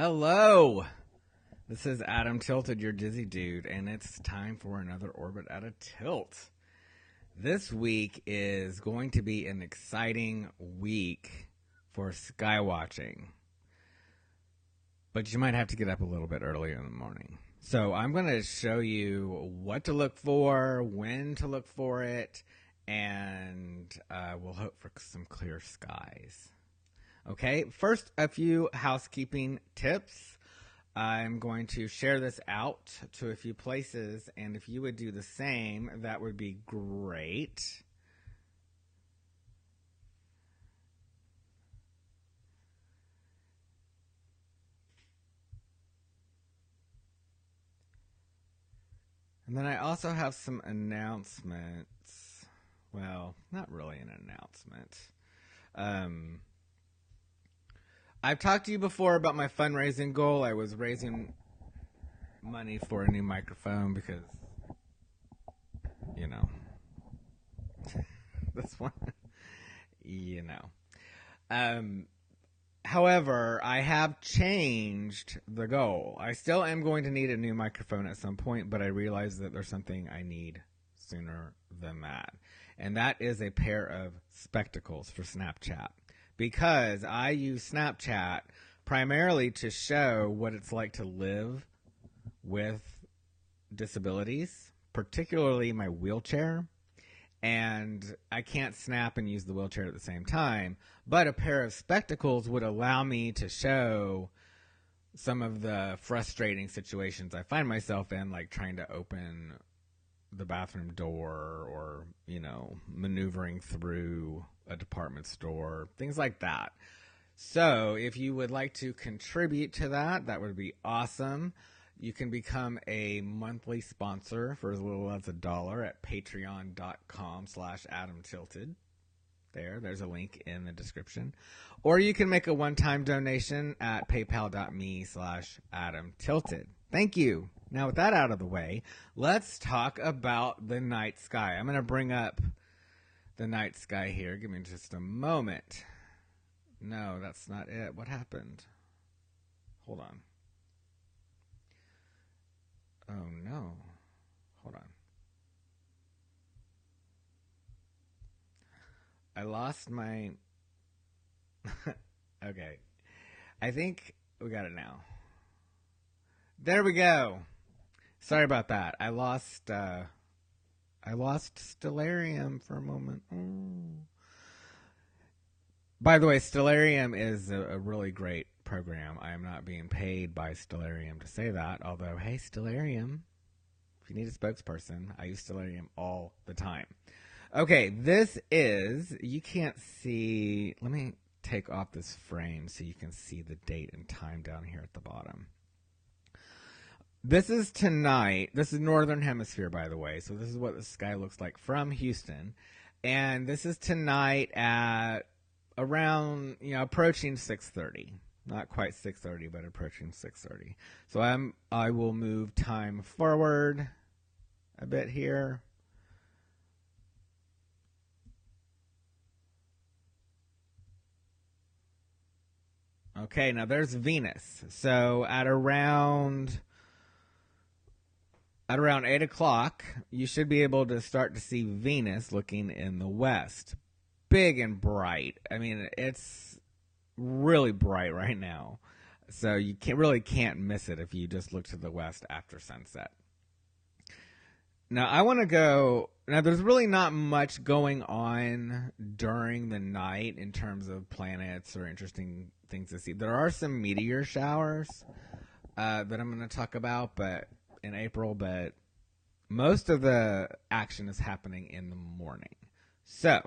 Hello! This is Adam Tilted, your dizzy dude, and it's time for another Orbit at a Tilt. This week is going to be an exciting week for skywatching. But you might have to get up a little bit earlier in the morning. So I'm going to show you what to look for, when to look for it, and we'll hope for some clear skies. Okay, first a few housekeeping tips. I'm going to share this out to a few places, and if you would do the same, that would be great. And then I also have some announcements. Well, not really an announcement. I've talked to you before about my fundraising goal. I was raising money for a new microphone because, this one, However, I have changed the goal. I still am going to need a new microphone at some point, but I realize that there's something I need sooner than that. And that is a pair of spectacles for Snapchat. Because I use Snapchat primarily to show what it's like to live with disabilities, particularly my wheelchair. And I can't snap and use the wheelchair at the same time. But a pair of spectacles would allow me to show some of the frustrating situations I find myself in, like trying to open the bathroom door or, maneuvering through a department store, things like that. So if you would like to contribute to that, that would be awesome. You can become a monthly sponsor for as little as $1 at patreon.com/AdamTilted. There's a link in the description. Or you can make a one-time donation at paypal.me/AdamTilted. Thank you. Now, with that out of the way, let's talk about the night sky. I'm going to bring up the night sky here. Give me just a moment. No, that's not it. What happened? Hold on. Oh, no. Hold on. I lost my... Okay. I think we got it now. There we go. Sorry about that. I lost Stellarium for a moment. By the way, Stellarium is a really great program. I am not being paid by Stellarium to say that, although, hey, Stellarium, if you need a spokesperson, I use Stellarium all the time. Okay, this is, you can't see, let me take off this frame so you can see the date and time down here at the bottom. This is tonight. This is Northern Hemisphere, by the way. So this is what the sky looks like from Houston. And this is tonight at around, approaching 6:30. Not quite 6:30, but approaching 6:30. So I will move time forward a bit here. Okay, now there's Venus. So at around 8 o'clock, you should be able to start to see Venus looking in the west. Big and bright. I mean, it's really bright right now. So you really can't miss it if you just look to the west after sunset. Now, I want to go... Now, there's really not much going on during the night in terms of planets or interesting things to see. There are some meteor showers that I'm going to talk about, but in April, but most of the action is happening in the morning. So,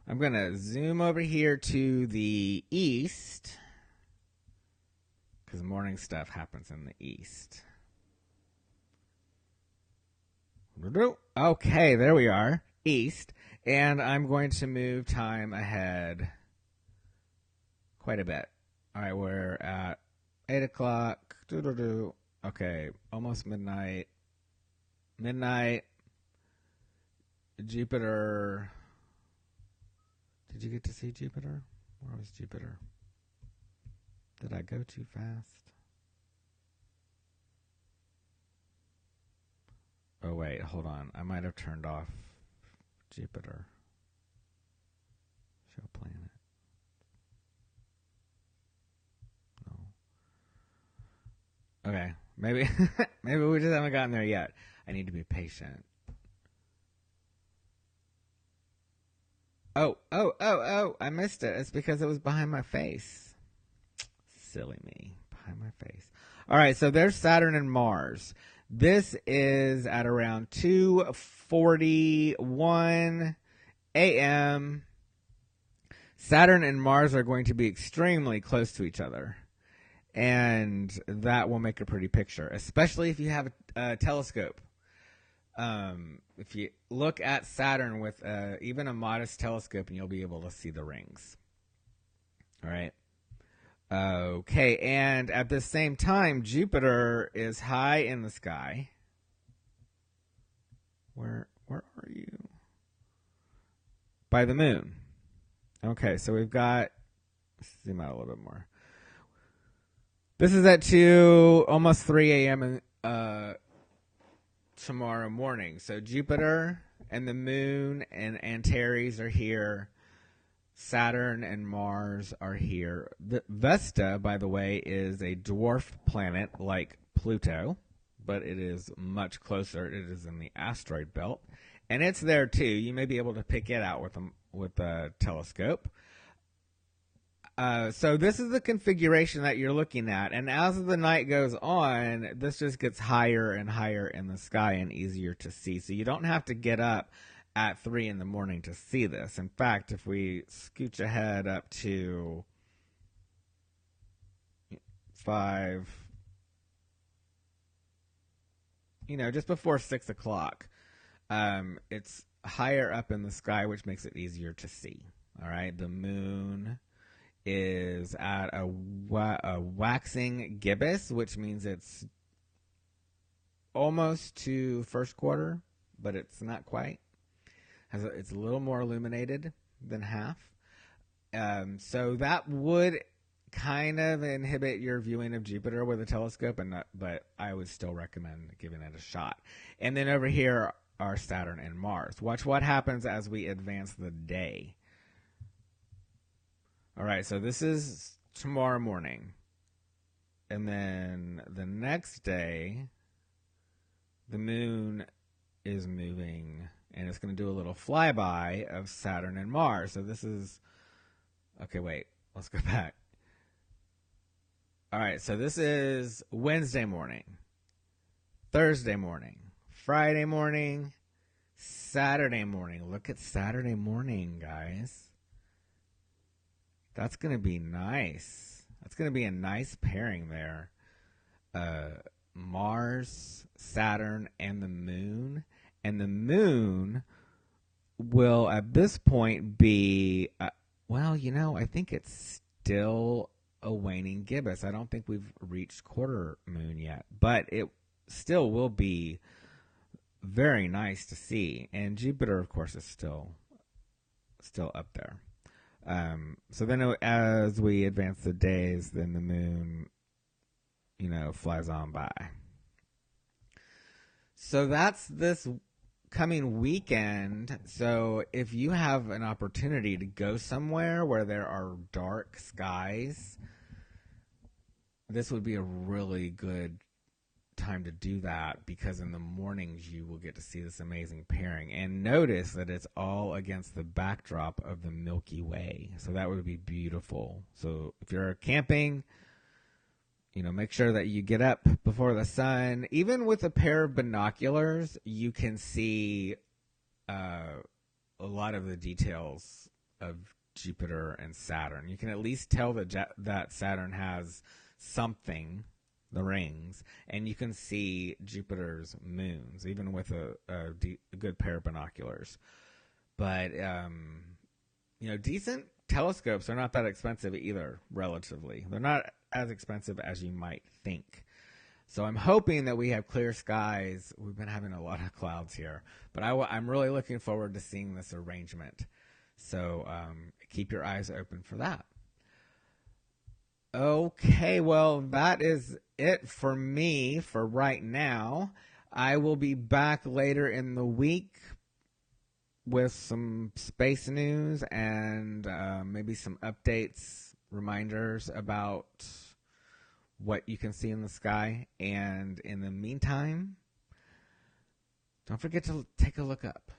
I'm going to zoom over here to the east, because morning stuff happens in the east. Okay, there we are, east, and I'm going to move time ahead quite a bit. All right, we're at 8 o'clock. Okay, almost midnight. Jupiter. Did you get to see Jupiter? Where was Jupiter? Did I go too fast? Oh, wait, hold on. I might have turned off Jupiter. Show planet. No. Okay, maybe maybe we just haven't gotten there yet. I need to be patient. Oh, I missed it. It's because it was behind my face. Silly me. Behind my face. All right, so there's Saturn and Mars. This is at around 2:41 a.m. Saturn and Mars are going to be extremely close to each other. And that will make a pretty picture, especially if you have a telescope. If you look at Saturn with even a modest telescope, and you'll be able to see the rings. All right. Okay, and at the same time, Jupiter is high in the sky. Where are you? By the moon. Okay, so we've got, zoom out a little bit more. This is at almost 3 a.m. Tomorrow morning. So Jupiter and the moon and Antares are here. Saturn and Mars are here. Vesta, by the way, is a dwarf planet like Pluto, but it is much closer. It is in the asteroid belt, and it's there too. You may be able to pick it out with a telescope. So this is the configuration that you're looking at, and as the night goes on, this just gets higher and higher in the sky and easier to see. So you don't have to get up at 3 in the morning to see this. In fact, if we scooch ahead up to 5, just before 6 o'clock, it's higher up in the sky, which makes it easier to see. All right, the moon is at a waxing gibbous, which means it's almost to first quarter, but it's not quite. It's a little more illuminated than half. So that would kind of inhibit your viewing of Jupiter with a telescope, but I would still recommend giving it a shot. And then over here are Saturn and Mars. Watch what happens as we advance the day. All right, so this is tomorrow morning. And then the next day, the moon is moving, and it's going to do a little flyby of Saturn and Mars. So this is, okay, wait, let's go back. All right, so this is Wednesday morning, Thursday morning, Friday morning, Saturday morning. Look at Saturday morning, guys. That's going to be nice. That's going to be a nice pairing there. Mars, Saturn, and the moon. And the moon will, at this point, be, I think it's still a waning gibbous. I don't think we've reached quarter moon yet. But it still will be very nice to see. And Jupiter, of course, is still up there. So then as we advance the days, then the moon, flies on by. So that's this coming weekend. So if you have an opportunity to go somewhere where there are dark skies, this would be a really good time to do that, because in the mornings you will get to see this amazing pairing. And notice that it's all against the backdrop of the Milky Way. So that would be beautiful. So if you're camping, make sure that you get up before the sun. Even with a pair of binoculars, you can see a lot of the details of Jupiter and Saturn. You can at least tell that Saturn has something, the rings, and you can see Jupiter's moons, even with a good pair of binoculars. But, decent telescopes are not that expensive either, relatively. They're not as expensive as you might think. So I'm hoping that we have clear skies. We've been having a lot of clouds here, but I'm really looking forward to seeing this arrangement. So keep your eyes open for that. Okay, well, that is it for me for right now. I will be back later in the week with some space news and maybe some updates, reminders about what you can see in the sky. And in the meantime, don't forget to take a look up.